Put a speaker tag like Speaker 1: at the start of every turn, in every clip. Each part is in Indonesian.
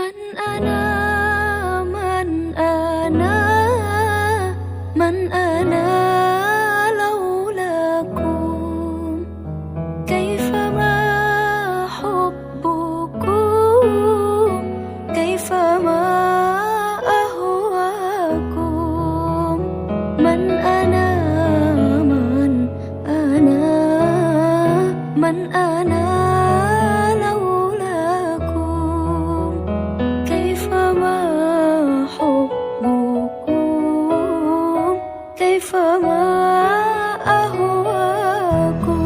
Speaker 1: من أنا من أنا من أنا لولاكم كيفما حبكم كيفما أهواكم من أنا من أنا من أنا كيفما أهواكم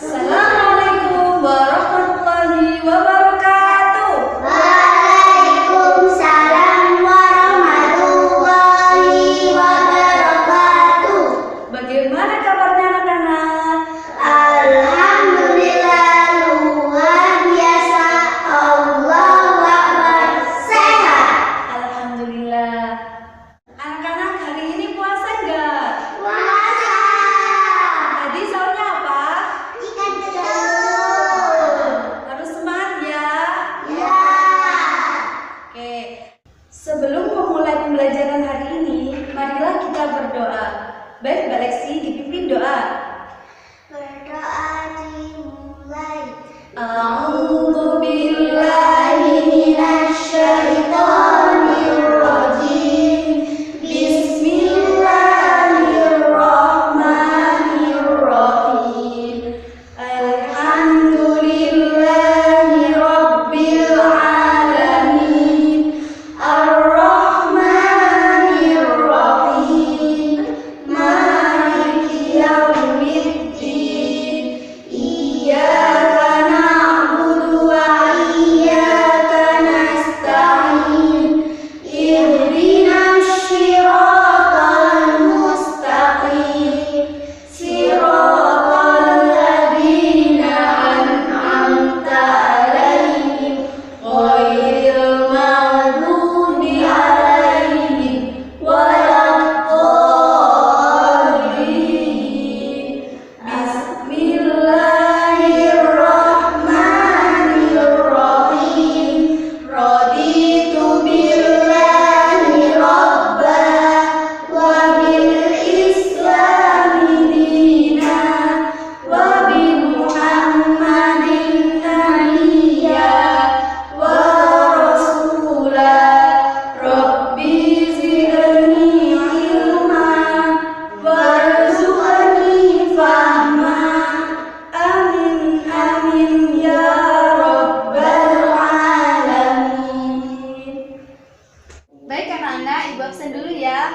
Speaker 2: Assalamualaikum warahmatullahi wabarakatuh.
Speaker 3: Waalaikumsalam warahmatullahi wabarakatuh.
Speaker 2: Bagaimana kabarnya anak-anak?
Speaker 3: Alhamdulillah luar biasa. Allahu Akbar. Sehat.
Speaker 2: Alhamdulillah. Anak-anak hari ini puasa enggak?
Speaker 3: Puasa.
Speaker 2: Tadi sahurnya apa?
Speaker 3: Ikan telur.
Speaker 2: Harus semangat ya.
Speaker 3: Ya.
Speaker 2: Oke. Sebelum memulai pembelajaran hari ini, marilah kita berdoa. Baik, Mbak Lexi, dipimpin doa.
Speaker 3: Berdoa dimulai.
Speaker 2: A'udzu billahi minasyaitonir rajim. Bismillahirrahmanirrahim. Alhamdulillahi rabbil alamin. Ar-Rahmanir Rahim. Maliki yaumiddin. Iyyaka na'budu wa iyyaka nasta'in. Ihdinas siratal mustaqim. Siratal ladzina an'amta 'alaihim ghairil maghdubi 'alaihim waladdallin. Bismillahirrahmanirrahim. Raditu billahi rabba wa bil islami dina wa bi Muhammadin nabiyya wa rasula. Rabbi zidni ilma warzuqni fahma. Amin amin ya rabbal alamin. Baik anak-anak, ibu absen dulu ya.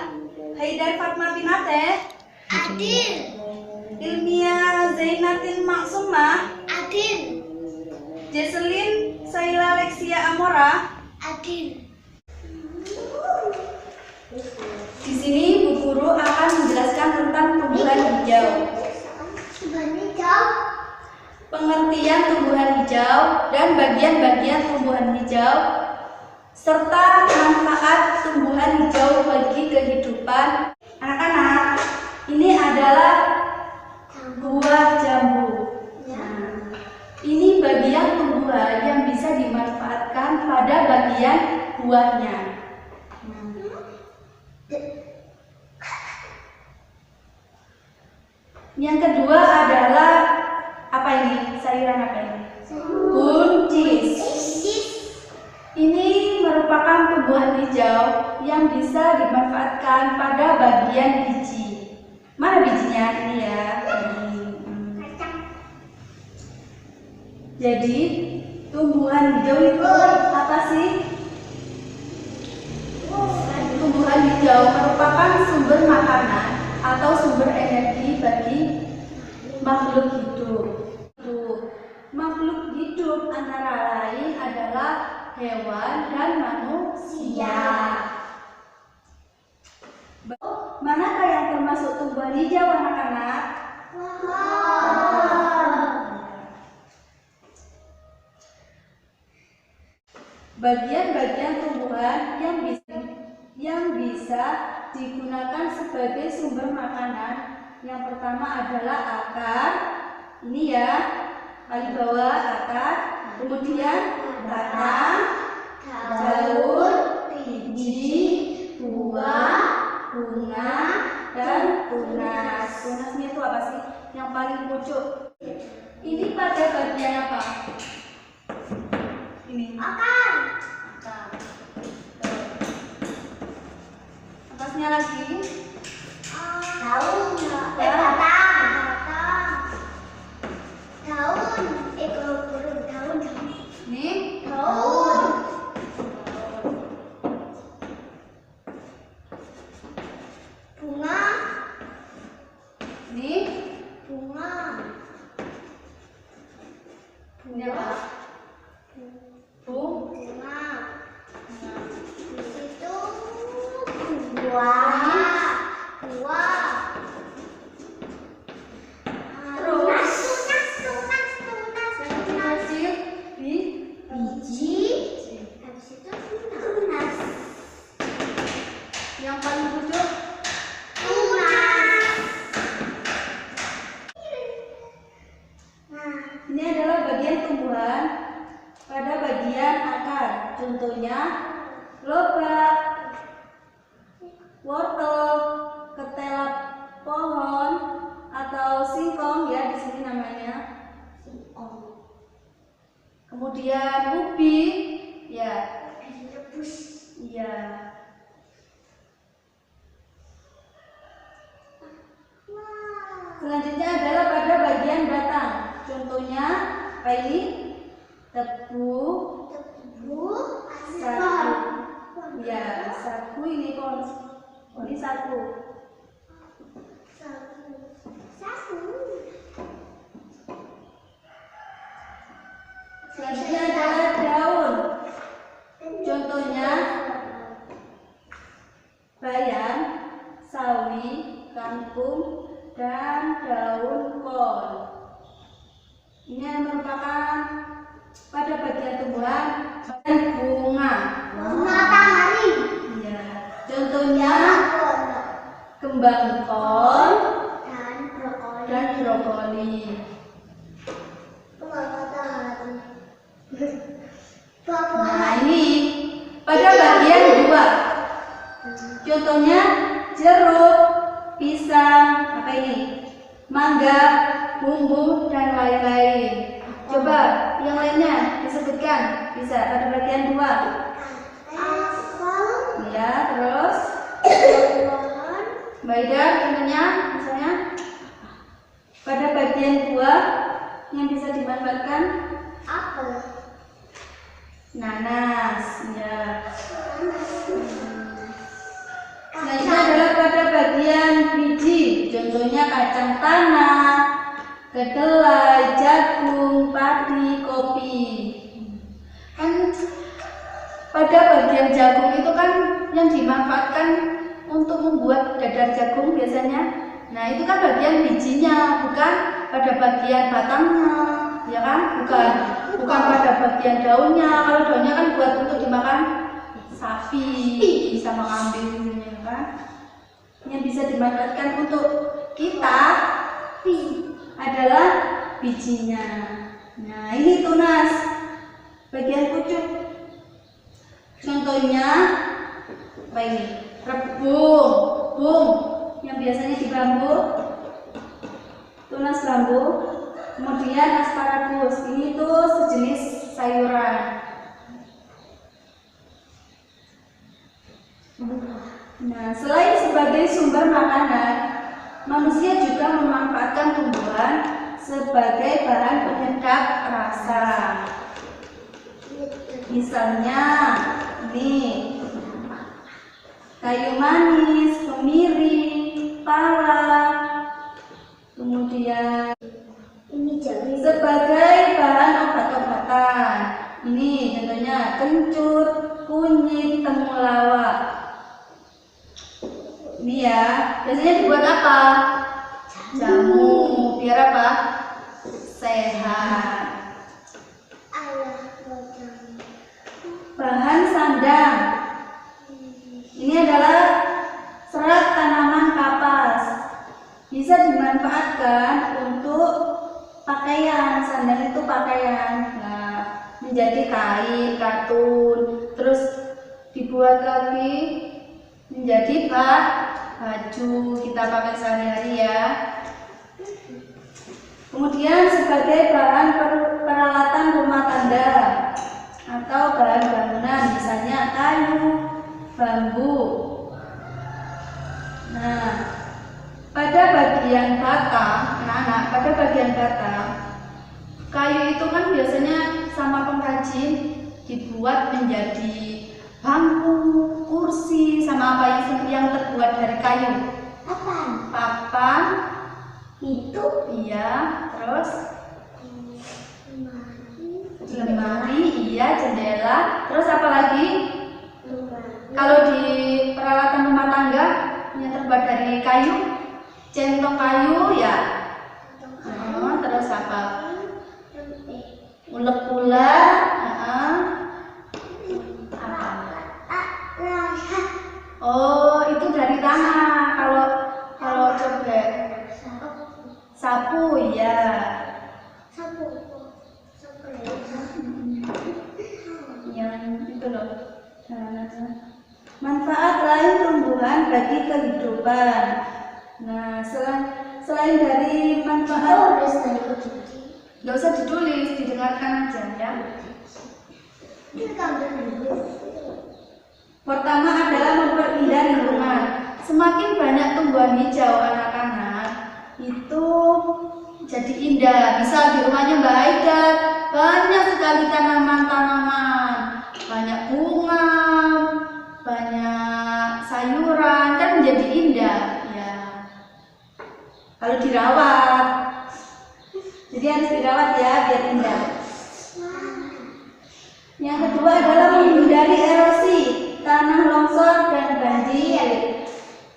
Speaker 2: Haidar Fatma Pinate,
Speaker 3: Adil.
Speaker 2: Ilmia Zainatin Maksumah,
Speaker 3: Adil.
Speaker 2: Jesselyn Saila Lexia Amora.
Speaker 3: Adil.
Speaker 2: Di sini Bu Guru akan menjelaskan tentang tumbuhan hijau.
Speaker 3: Sebenarnya jauh.
Speaker 2: Pengertian tumbuhan hijau dan bagian-bagian tumbuhan hijau serta manfaat tumbuhan hijau bagi kehidupan. Anak-anak, ini adalah buah jambu. Nah, ini bagian tumbuhan yang bisa dimanfaatkan pada bagian buahnya. Yang kedua adalah apa ini? Sayuran apa ini? Buncis. Ini merupakan tumbuhan hijau yang bisa dimanfaatkan pada bagian biji. Mana bijinya? Ini ya. Jadi tumbuhan hijau itu apa sih? Tumbuhan hijau merupakan sumber makanan atau sumber energi bagi makhluk hidup. Makhluk hidup antara lain adalah hewan dan manusia. Manakah yang termasuk tumbuhan hijau anak-anak? Bagian-bagian tumbuhan yang bisa digunakan sebagai sumber makanan Yang pertama adalah akar. Ini ya, paling bawah akar. Kemudian batang, daun, biji, buah, bunga, dan tunas. Tunasnya itu apa sih? Yang paling pucuk. Ini pada bagian apa? Ini.
Speaker 3: Akar.
Speaker 2: Akar. Atasnya lagi.
Speaker 3: Daun. Batang. Daun. Burung daun.
Speaker 2: Ini.
Speaker 3: Daun. Bunga.
Speaker 2: Ini.
Speaker 3: Bunga.
Speaker 2: Ini apa?
Speaker 3: Bunga. Di situ buah.
Speaker 2: Terus
Speaker 3: Tunas.
Speaker 2: yang kecil di
Speaker 3: Biji. Habis itu tunas.
Speaker 2: yang paling pucuk.
Speaker 3: Tunas. Nah,
Speaker 2: Ini adalah bagian tumbuhan pada bagian akar. Contohnya lobak, wortel, ketela pohon atau singkong ya di sini namanya. Kemudian ubi, ya,
Speaker 3: direbus.
Speaker 2: iya.
Speaker 3: Wah.
Speaker 2: Selanjutnya adalah pada bagian batang. Contohnya apa ini? Tebu,
Speaker 3: Tebu.
Speaker 2: sagu. Ya, sagu ini pohon. Ini sagu.
Speaker 3: Sagu.
Speaker 2: Selanjutnya adalah daun. Contohnya bayam, sawi, kangkung, dan daun kol. Ini merupakan pada bagian tumbuhan dan bunga.
Speaker 3: Bunga matahari.
Speaker 2: Ya. Contohnya kembang kol
Speaker 3: Dan brokoli.
Speaker 2: dan brokoli.
Speaker 3: Bunga matahari.
Speaker 2: Nah, ini pada bagian buah. Contohnya jeruk, pisang, apa ini? Mangga, bumbu, dan lain-lain. Coba yang lainnya disebutkan. Bisa pada bagian buah.
Speaker 3: Apel.
Speaker 2: Ya, terus
Speaker 3: Melon.
Speaker 2: Baida contohnya misalnya pada bagian buah yang bisa dimanfaatkan
Speaker 3: Apel.
Speaker 2: nanas, ya. Selanjutnya adalah pada bagian biji, contohnya kacang tanah, kedelai, jagung, padi, kopi. Kan pada bagian jagung itu kan yang dimanfaatkan untuk membuat dadar jagung biasanya. Nah, itu kan bagian bijinya, bukan pada bagian batangnya, ya kan? Bukan pada bagian daunnya. Kalau daunnya kan buat untuk dimakan sapi, bisa mengambil ya kan? Yang bisa dimanfaatkan untuk kita adalah bijinya. Nah, ini tunas, bagian pucuk. Contohnya apa ini? Rebung, yang biasanya di bambu, tunas bambu. Kemudian asparagus, ini tuh sejenis sayuran. Nah, selain sebagai sumber makanan, manusia juga memanfaatkan tumbuhan sebagai bahan penyedap rasa. Misalnya, ini kayu manis, kemiri, pala, kemudian
Speaker 3: Ini jagung.
Speaker 2: sebagai bahan obat-obatan. Ini contohnya kencur, kunyit, temulawak. Ini ya, biasanya dibuat apa? Jamu, biar apa? Sehat.
Speaker 3: Ayah bodang.
Speaker 2: Bahan sandang. Ini adalah serat tanaman kapas. Bisa dimanfaatkan untuk pakaian. Sandang itu pakaian. Nah, menjadi kain, katun, terus dibuat lagi menjadi baju kita pakai sehari-hari ya. Kemudian sebagai bahan peralatan rumah tangga atau bahan bangunan, misalnya kayu, bambu. Nah, pada bagian batang, anak-anak, pada bagian batang, kayu itu kan biasanya sama pengrajin dibuat menjadi bangku, kursi, sama apa yang terbuat dari kayu. Papan,
Speaker 3: Itu
Speaker 2: iya, terus lemari, iya, jendela, terus apa lagi? Kalau di peralatan rumah tangga yang terbuat dari kayu, centong kayu ya. Terus apa? Ulek-ulek, oh itu dari tanah. Kalau cobek, sapu ya. Yang itu loh. Manfaat lain tumbuhan bagi kehidupan. Nah, selain dari manfaat, nggak usah ditulis, didengarkan aja ya. Pertama adalah memperindah lingkungan. Semakin banyak tumbuhan hijau anak-anak, itu jadi indah. Misal di rumahnya Mbak Aida banyak sekali tanaman-tanaman, banyak bunga, banyak sayuran, kan menjadi indah ya. Kalau dirawat, jadi harus dirawat ya biar indah. Yang kedua adalah menghindari erosi, tanah longsor dan banjir.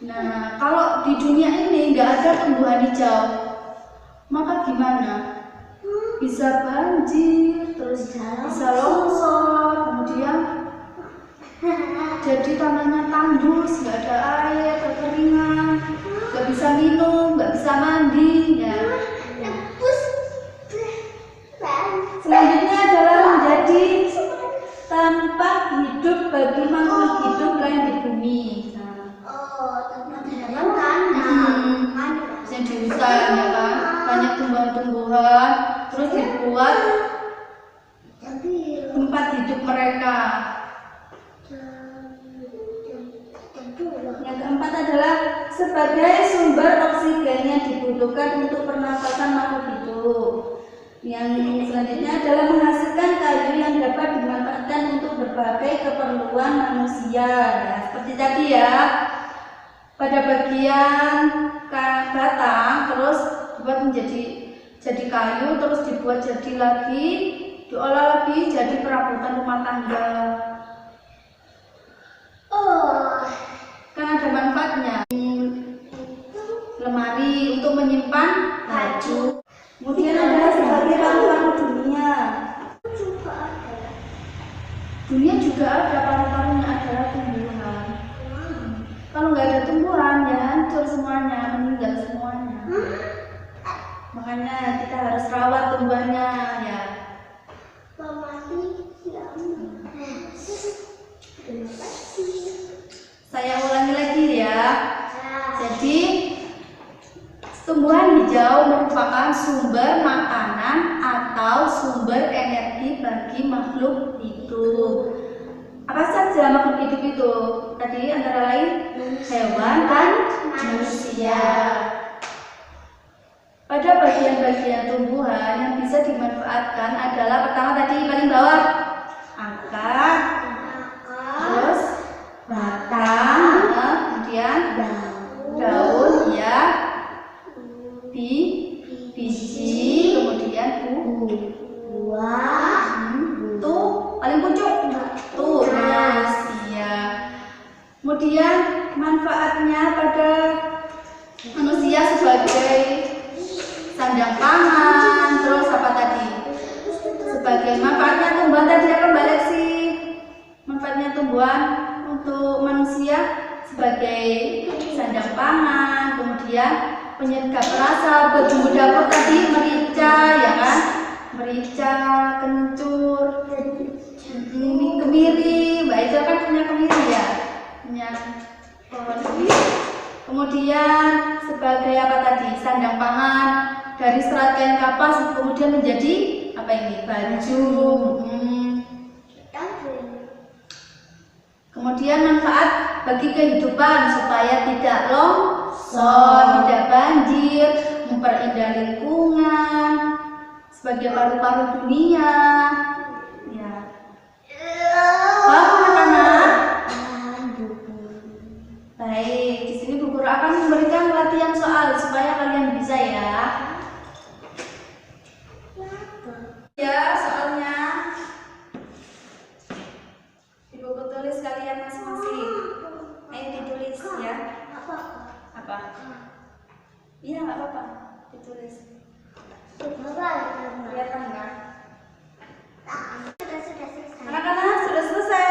Speaker 2: Nah, kalau di dunia ini nggak ada tumbuhan hijau, maka gimana? Bisa banjir, terus bisa longsor, kemudian jadi tanahnya tandus, nggak ada air, kekeringan, nggak bisa minum, nggak bisa mandi. Ya. Selanjutnya adalah menjadi tempat hidup bagi makhluk hidup lain di bumi. Yang di hutan ya kan, banyak tumbuhan-tumbuhan, terus dibuat tempat hidup mereka. Yang keempat adalah sebagai sumber oksigen yang dibutuhkan untuk pernafasan makhluk hidup. Yang selanjutnya adalah menghasilkan kayu yang dapat dimanfaatkan untuk berbagai keperluan manusia. Ya, seperti tadi ya, pada bagian batang terus dibuat jadi kayu, terus dibuat jadi lagi, diolah lagi jadi perabotan rumah tangga. Kan ada manfaatnya. Lemari untuk menyimpan baju. Kemudian ada sebagai paru-paru dunia. Dunia juga ada paru-parunya, adalah tumbuhan. Kalau nggak ada tumbuhan ya hancur semuanya, meninggal semuanya. Makanya kita harus rawat tumbuhannya ya. Saya ulangi lagi ya. Jadi tumbuhan hijau merupakan sumber makanan atau sumber energi bagi makhluk hidup. Apa saja makhluk hidup itu? Tadi antara lain hewan dan manusia. Pada bagian-bagian tumbuhan yang bisa dimanfaatkan adalah pertama tadi paling bawah akar, terus batang, kemudian daun ya, biji, kemudian buah, tuh paling pucuk, tunas ya. Kemudian manfaatnya pada manusia sebagai sandang pangan, terus apa tadi? Sebagai manfaatnya tumbuhan tadi apa Mbak Lexi? Manfaatnya tumbuhan untuk manusia sebagai sandang pangan, kemudian penyedap rasa. Bumbu dapur tadi merica ya kan, merica, kencur, ini kemiri. Mbak Ica kan punya kemiri ya, punya pohon kemiri. Kemudian sebagai apa tadi, sandang pangan dari serat kain kapas kemudian menjadi apa ini, baju. Kemudian manfaat bagi kehidupan supaya tidak longsor, tidak banjir, memperindah lingkungan, sebagai paru-paru dunia. Ya. Paham anak-anak? Baik, di sini Bu Guru akan memberikan latihan soal supaya kalian bisa ya. Ya, soalnya di buku tulis kalian masing-masing. Ayo ditulis ya. Apa? Iya, nggak apa-apa. Ditulis. Kelihatan nggak? Anak-anak sudah selesai?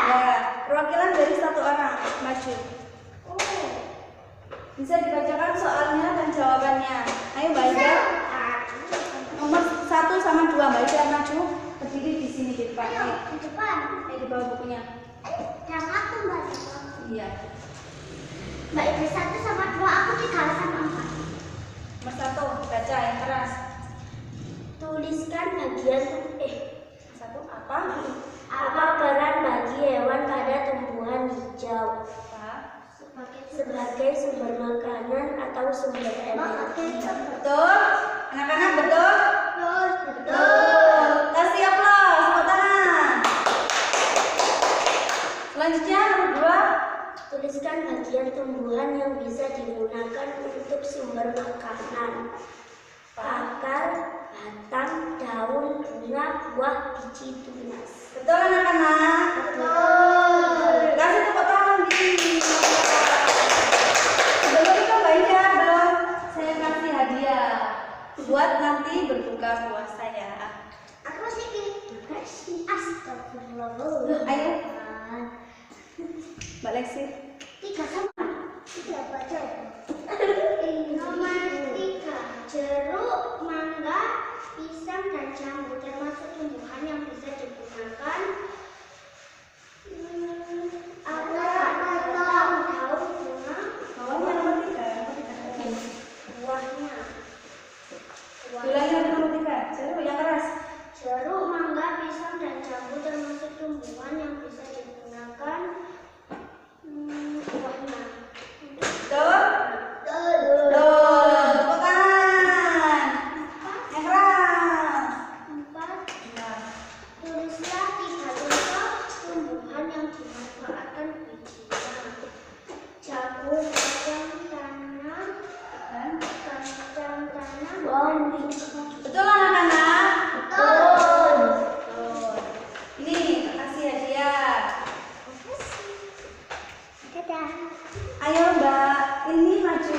Speaker 2: Ya, perwakilan dari satu orang maju. Bisa dibacakan soalnya dan jawabannya. Ayo Mbak Ida. Nomor 1 sama 2 Mbak Ida maju. Berdiri di sini di depan. Di bawah bukunya.
Speaker 3: Yang aku Mbak.
Speaker 2: Iya.
Speaker 3: Mbak Ibu 1 sama 2, aku 3 sama 4.
Speaker 2: Nomor 1 baca yang keras.
Speaker 3: Tuliskan bagian
Speaker 2: Satu apa?
Speaker 3: apa peran bagi hewan pada tumbuhan hijau
Speaker 2: Apa?
Speaker 3: sebagai sumber makanan atau sumber energi.
Speaker 2: Betul? Anak-anak betul? Betul. Kasih aplaus, tepuk tangan. Selanjutnya nomor 2.
Speaker 3: Tuliskan bagian tumbuhan yang bisa digunakan untuk sumber makanan. Akar, batang, daun, bunga, buah, biji, tunas.
Speaker 2: Betul anak-anak?
Speaker 3: Betul.
Speaker 2: Kasih tepuk tangan di sini. Sebelum itu Mbak Ida dong, saya kasih hadiah buat nanti berbuka puasa ya.
Speaker 3: Aku masih kasih astagfirullah.
Speaker 2: Ayo Mbak Lexi.
Speaker 3: 3 sama 3 baca. Nomor 3, jeruk, mangga, pisang dan jambu termasuk tumbuhan yang bisa digunakan. Daun, bunga,
Speaker 2: Bawahnya nomor 3.
Speaker 3: buahnya.
Speaker 2: Ulangi nomor 3. Jeruk yang keras.
Speaker 3: Jeruk, mangga, pisang dan jambu termasuk tumbuhan yang bisa digunakan. Buahnya.
Speaker 2: Betul? Betul. Tepuk tangan. Yang keras.
Speaker 3: 4.
Speaker 2: Nah,
Speaker 3: Tulislah 3 contoh tumbuhan yang dimanfaatkan bijinya. Jagung, kacang tanah,
Speaker 2: dan
Speaker 3: kacang tanah, bawang biji.
Speaker 2: betul anak-anak?
Speaker 3: Betul.
Speaker 2: Betul. Ini kasih hadiah.
Speaker 3: Dadah.
Speaker 2: Ayo Mbak, ini maju.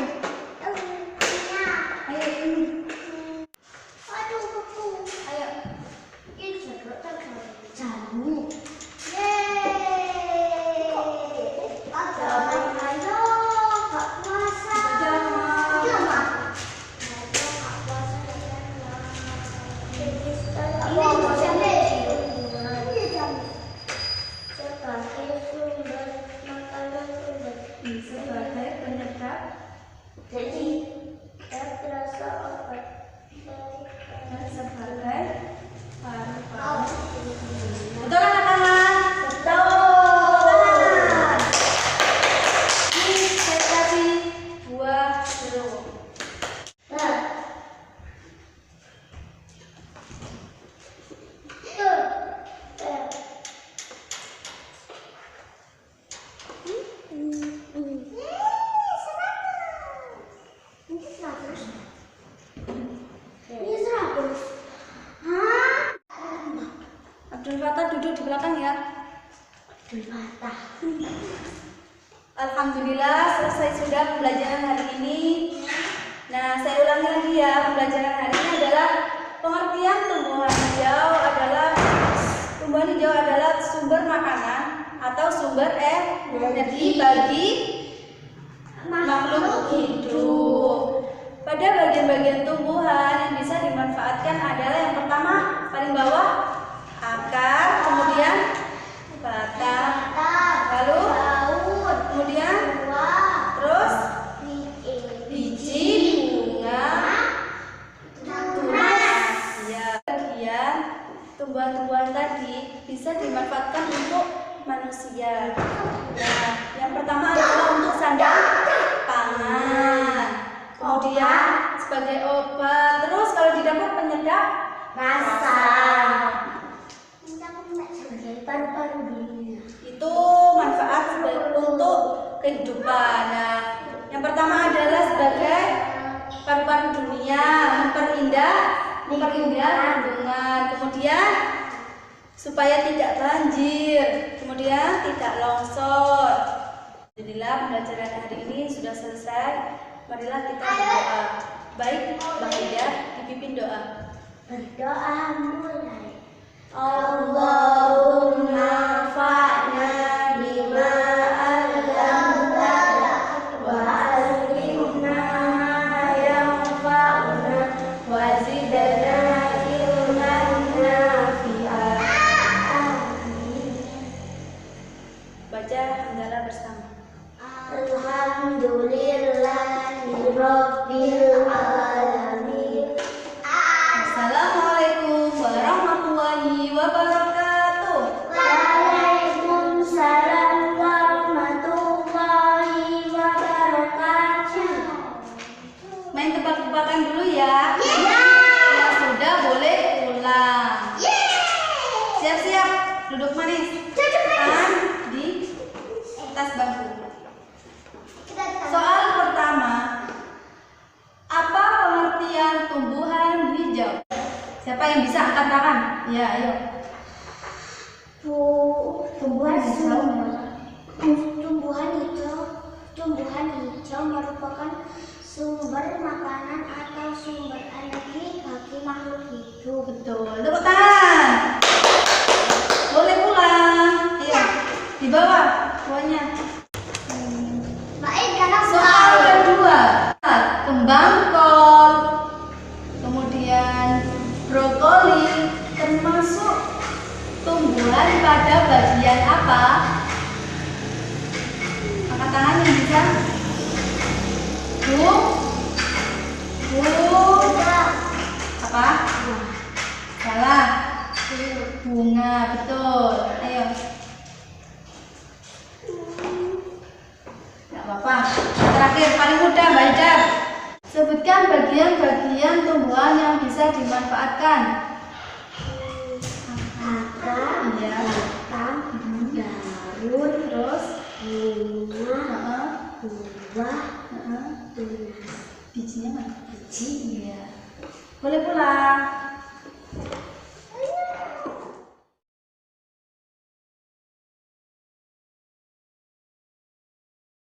Speaker 3: Ya.
Speaker 2: Ayo ini.
Speaker 3: Aduh, kuku.
Speaker 2: Ayo.
Speaker 3: Ini jeruk jamu. Yeay. Ayo, Kak puasa.
Speaker 2: Jangan.
Speaker 3: Iya, Mak. Ayo, Kak puasa. Ini jamu. Sebagai sumber makanan
Speaker 2: Sebagai penyedap
Speaker 3: jadi terasa obat
Speaker 2: dan sebagai paru-paru. Betul anak-anak? Betul. Ini saya kasih buah jeruk. Abdul Fatah duduk di belakang ya. Alhamdulillah selesai sudah pembelajaran hari ini. Nah, saya ulangi lagi ya, pembelajaran hari ini adalah pengertian tumbuhan hijau adalah sumber makanan atau sumber energi bagi makhluk hidup. Pada bagian-bagian tumbuhan yang bisa dimanfaatkan adalah yang pertama paling bawah akar, kemudian batang, lalu kemudian terus biji, bunga, tunas. Ya, bagian tumbuhan-tumbuhan tadi bisa dimanfaatkan untuk manusia. Nah, yang pertama adalah untuk sandang pangan, kemudian sebagai obat, terus kalau di dapur penyedap rasa.
Speaker 3: Paru-paru dunia.
Speaker 2: Itu manfaat untuk kehidupan. Nah, yang pertama adalah sebagai paru-paru dunia, memperindah lingkungan, kemudian supaya tidak banjir, kemudian tidak longsor. Alhamdulillah, pembelajaran hari ini sudah selesai. Marilah kita berdoa. Baik, Mbak Ida, dipimpin doa.
Speaker 3: Berdoa mulai.
Speaker 2: Allahumma fa'na bima 'allamtana wa 'allimna ma yanfa'una wa zidna ilman nafi'a. Baca hamdalah bersama.
Speaker 3: Alhamdulillahirabbil alamin.
Speaker 2: Assalamualaikum warahmatullahi wabarakatuh.
Speaker 3: Waalaikumsalam warahmatullahi wabarakatuh.
Speaker 2: Main tebak-tebakan dulu ya. Yang sudah boleh pulang. Siap-siap, duduk manis. Tangan di atas bangku. Soal pertama, apa pengertian tumbuhan hijau? Siapa yang bisa angkat tangan? Ya, ayo.
Speaker 3: Tumbuhan
Speaker 2: hijau.
Speaker 3: Tumbuhan hijau merupakan sumber makanan atau sumber energi bagi makhluk hidup.
Speaker 2: Betul. Tepuk tangan. Boleh pulang. Iya. Di bawah buahnya. Soal kedua, kembang kol, kemudian brokoli termasuk tumbuhan pada bagian apa? Angkat tangan yang bisa. Apa? Salah. Bunga, betul. Ayo. Nggak apa-apa. Terakhir, paling mudah, Mbak Ida. Sebutkan bagian-bagian tumbuhan yang bisa dimanfaatkan.
Speaker 3: Akar,
Speaker 2: Iya.
Speaker 3: batang, daun,
Speaker 2: Terus,
Speaker 3: bunga, buah,
Speaker 2: tunas.
Speaker 3: tunas.
Speaker 2: Bijinya mana?
Speaker 3: Biji.
Speaker 2: Iya. Boleh pulang.